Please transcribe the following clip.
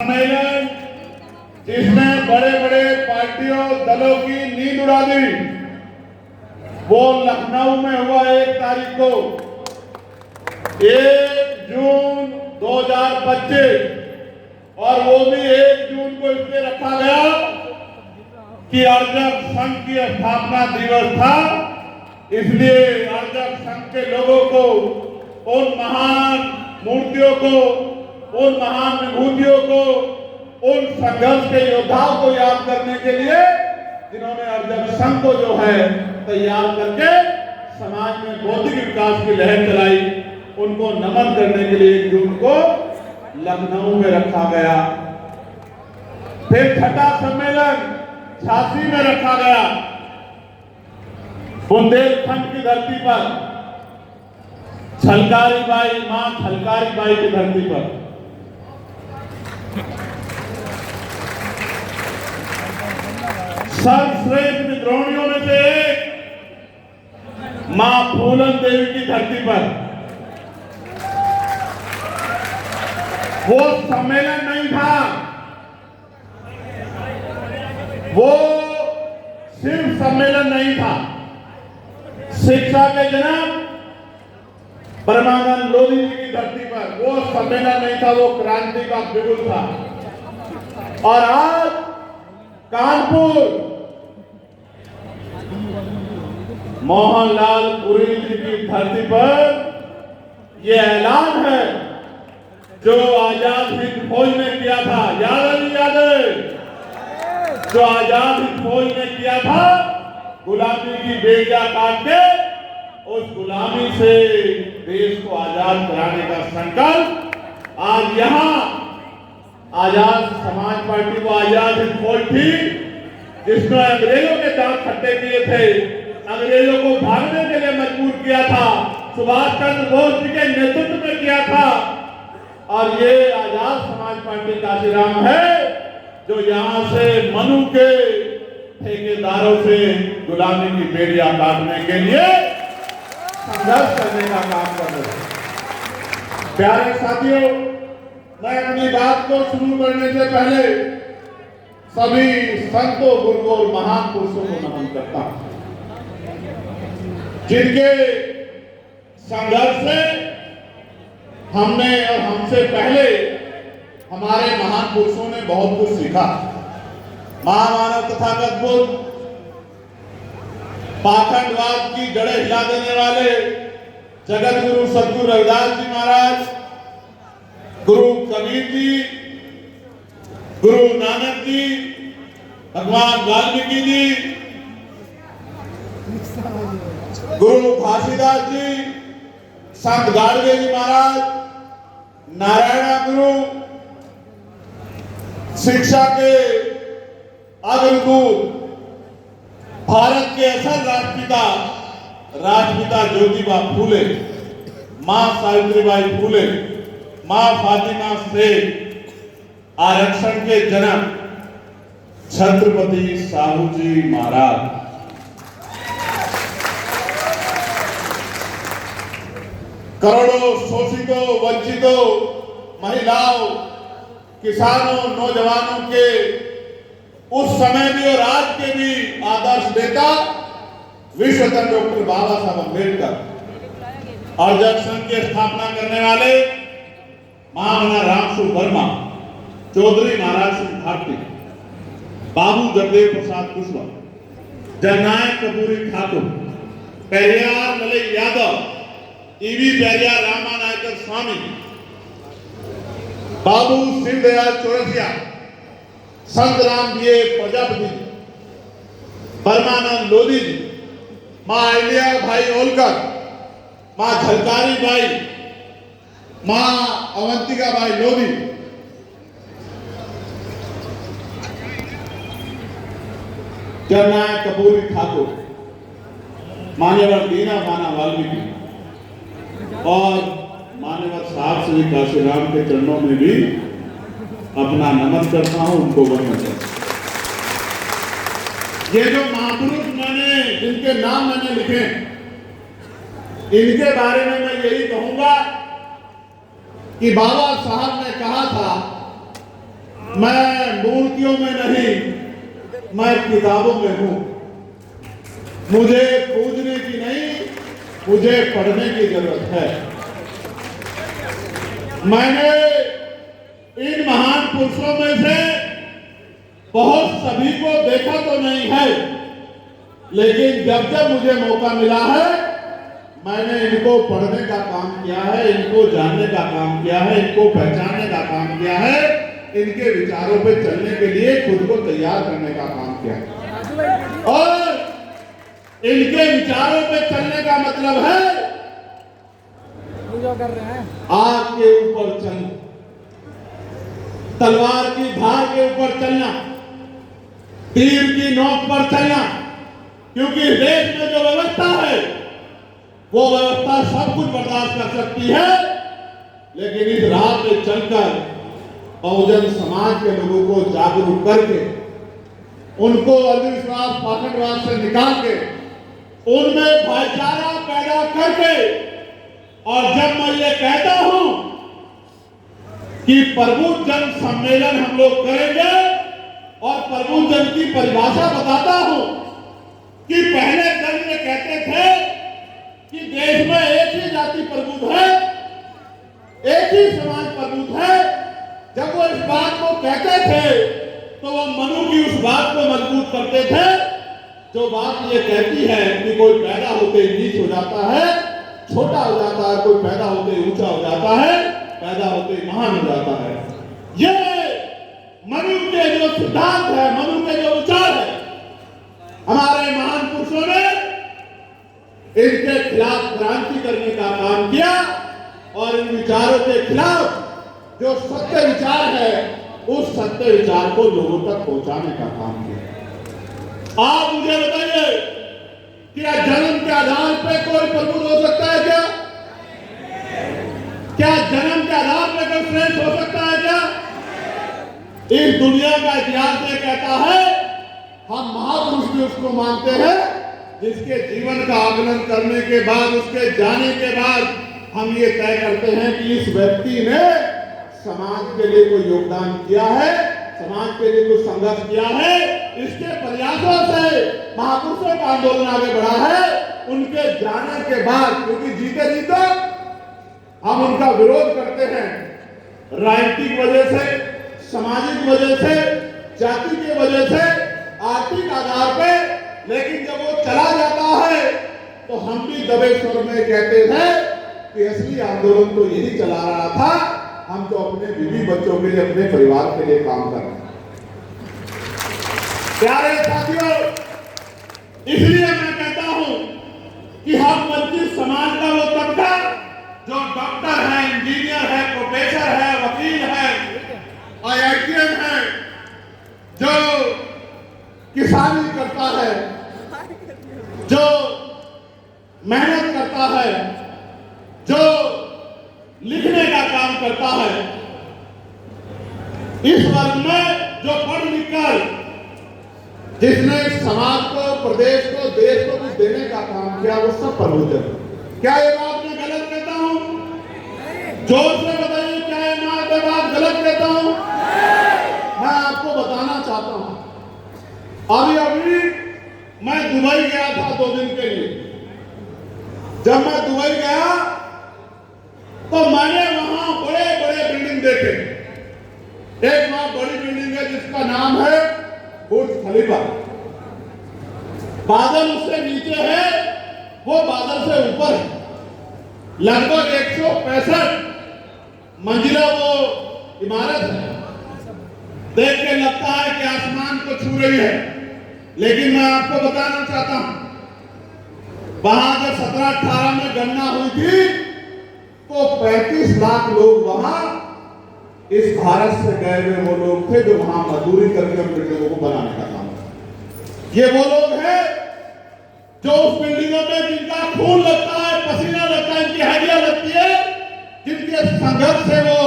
सम्मेलन जिसने बड़े बड़े पार्टियों दलों की नींद उड़ा दी, वो लखनऊ में हुआ 1 तारीख को 1 जून 2025 और वो भी 1 जून को इसलिए रखा गया कि अर्जक संघ की स्थापना दिवस था। इसलिए अर्जक संघ के लोगों को, उन महान मूर्तियों को, उन महान विभूतियों को, उन संघर्ष के योद्धाओं को याद करने के लिए जिन्होंने अर्जक संघ को जो है तैयार करके समाज में बौद्धिक विकास की लहर चलाई, उनको नमन करने के लिए 1 जून को लखनऊ में रखा गया। फिर छठा सम्मेलन झांसी में रखा गया, बुंदेलखंड की धरती पर, छलकारी बाई, मां छलकारी बाई की धरती पर। सर्वश्रेष्ठ विद्रोहियों में से एक मां फूलन देवी की धरती पर। वो सम्मेलन नहीं था, वो सिर्फ सम्मेलन नहीं था। शिक्षा के जनक परमानंद लोधी जी की धरती पर वो सम्मेलन नहीं था, वो क्रांति का बिगुल था। और आज कानपुर मोहनलाल पुरी जी की धरती पर यह ऐलान है जो आजाद हिंद फौज ने किया था, याद है नहीं याद है? जो आजाद हिंद फौज ने किया था, गुलामी की बेड़ियां काट के उस गुलामी से देश को आजाद कराने का संकल्प आज यहाँ आजाद समाज पार्टी को आजाद हिंद फौज थी जिसने अंग्रेजों के दांत खट्टे किए थे, अंग्रेजों को भागने के लिए मजबूर किया था, सुभाष चंद्र बोस जी के नेतृत्व में किया था। और ये आजाद समाज पार्टी काशीराम है जो यहाँ से मनु के ठेकेदारों से गुलामी की बेड़ियां काटने के लिए संघर्ष करने का काम कर रहे हैं। प्यारे साथियों, मैं अपनी बात को शुरू करने से पहले सभी संतों, गुरुओं और महान पुरुषों को नमन करता हूं जिनके संघर्ष से हमने और हमसे पहले हमारे महान पुरुषों ने बहुत कुछ सीखा। महामानव तथागत बुद्ध, पाखंडवाद की जड़ें हिला देने वाले जगत गुरु सद्गुरु रविदास जी महाराज, गुरु कबीर जी, गुरु नानक जी, भगवान वाल्मीकि जी, गुरु घासीदास जी, संत गाडगे जी महाराज, नारायण गुरु, शिक्षा के अग्रदूत, भारत के असल राष्ट्रपिता ज्योतिबा फूले, मां सावित्रीबाई फूले, मां फातिमा शेख, आरक्षण के जनक छत्रपति साहू जी महाराज, करोड़ों शोषितों, वंचितों, महिलाओं, किसानों, नौजवानों के उस समय भी और आज के भी आदर्श नेता विश्वरत्न डॉक्टर बाबा साहब अम्बेडकर, अर्जक संघ की स्थापना करने वाले महामना रामसु वर्मा, चौधरी महाराज सिंह भारती, बाबू जगदेव प्रसाद कुशवाहा, जननायक कपूरी ठाकुर, पेरियार मलई यादव, ईवी पेरियार रामानायकर स्वामी, बाबू शिवदयाल चौरसिया, संत राम बीए प्रजापति, परमानंद लोधी जी, मां अहिल्या भाई होलकर, मां झलकारी बाई, मां अवंतिका बाई लोधी, जननायक कपूरी ठाकुर, मान्यवर दीना माना वाल्मीकि और मान्यवर साहब श्री काशीराम के चरणों में भी अपना नमन करता हूं, उनको वंदन करता हूं। ये जो महापुरुष जिनके नाम मैंने लिखे, इनके बारे में मैं यही कहूंगा कि बाबा साहब ने कहा था मैं मूर्तियों में नहीं, मैं किताबों में हूं। मुझे पूजने की नहीं, मुझे पढ़ने की जरूरत है। मैंने इन महान पुरुषों में से बहुत सभी को देखा तो नहीं है, लेकिन जब जब मुझे मौका मिला है, मैंने इनको पढ़ने का काम किया है, इनको जानने का काम किया है, इनको पहचानने का काम किया है, इनके विचारों पे चलने के लिए खुद को तैयार करने का काम किया है। और इनके विचारों पे चलने का मतलब है कर रहे हैं आग के ऊपर चलना, तलवार की धार के ऊपर चलना, तीर की नोक पर चलना। क्योंकि देश में जो व्यवस्था है वो व्यवस्था सब कुछ बर्दाश्त कर सकती है, लेकिन इस राह पे चलकर बहुजन समाज के लोगों को जागरूक करके, उनको अंधविश्वास पाखंडवाद से निकाल के, उनमें भाईचारा पैदा करके, और जब मैं ये कहता हूं कि प्रबुद्ध जन सम्मेलन हम लोग करेंगे और प्रबुद्ध जन की परिभाषा बताता हूं कि पहले जन ये कहते थे कि देश में एक ही जाति प्रबुद्ध है, एक ही समाज प्रबुद्ध है। जब वो इस बात को कहते थे तो वो मनु की उस बात को मजबूत करते थे जो बात ये कहती है कि कोई पैदा होते ही नीच हो जाता है, छोटा हो जाता है, कोई पैदा होते ही ऊंचा हो जाता है, पैदा होते ही महान हो जाता है। ये मनु के जो सिद्धांत है, मनु के जो विचार है, हमारे महान पुरुषों ने इनके खिलाफ क्रांति करने का काम किया और इन विचारों के खिलाफ जो सत्य विचार है उस सत्य विचार को लोगों तक पहुंचाने का काम किया। आप मुझे बताइए, क्या जन्म के आधार पर कोई प्रबुद्ध हो सकता है क्या? क्या जन्म के आधार पर कोई श्रेष्ठ हो सकता है क्या? इस दुनिया का इतिहास ये कहता है, हम महापुरुष भी उसको मानते हैं जिसके जीवन का आकलन करने के बाद, उसके जाने के बाद हम ये तय करते हैं कि इस व्यक्ति ने समाज के लिए कोई योगदान किया है, समाज के लिए कुछ संघर्ष किया है, इसके प्रयासों से महापुरुषों का आंदोलन आगे बढ़ा है। उनके जाने के बाद, क्योंकि जीते जी तो हम उनका विरोध करते हैं राजनीतिक वजह से, सामाजिक वजह से, जाति के वजह से, आर्थिक आधार पे, लेकिन जब वो चला जाता है तो हम भी दबे स्वर में कहते हैं कि असली आंदोलन तो यही चला रहा था, हम तो अपने बीवी बच्चों के लिए, अपने परिवार के लिए काम कर रहे हैं। प्यारे साथियों, इसलिए मैं कहता हूं कि हम वंचित समाज का वो तबका जो डॉक्टर है, इंजीनियर है, प्रोफेसर है, वकील है, IITian है, जो किसानी करता है, जो मेहनत करता है, जो लिखने का काम करता है, इस वर्ग में जो पढ़ लिखकर जिसने समाज को, प्रदेश को, देश को कुछ देने का काम किया, वो सब प्रबुद्ध है। क्या ये बात मैं गलत कहता हूं? जोर से बताइए, क्या ये बात गलत कहता हूं? मैं आपको बताना चाहता हूं, अभी मैं दुबई गया था 2 दिन के लिए। जब मैं दुबई गया तो मैंने वहां बड़े बड़े बिल्डिंग देखे। एक वहां बड़ी बिल्डिंग है जिसका नाम है बुर्ज खलीफा। बादल उससे नीचे है, वो बादल से ऊपर है। लगभग 165 मंजिला वो इमारत है। देख के लगता है कि आसमान को छू रही है, लेकिन मैं आपको बताना चाहता हूं, वहां जब 17-18 में गणना हुई थी तो 35 लाख लोग वहां इस भारत से गए हुए वो लोग थे जो वहां मजदूरी करके उन बिल्डिंगों को बनाने का काम किया। ये वो लोग हैं जो उस बिल्डिंगों में जिनका खून लगता है, पसीना लगता है, इनकी हड्डियां लगती है, जिनके संघर्ष से वो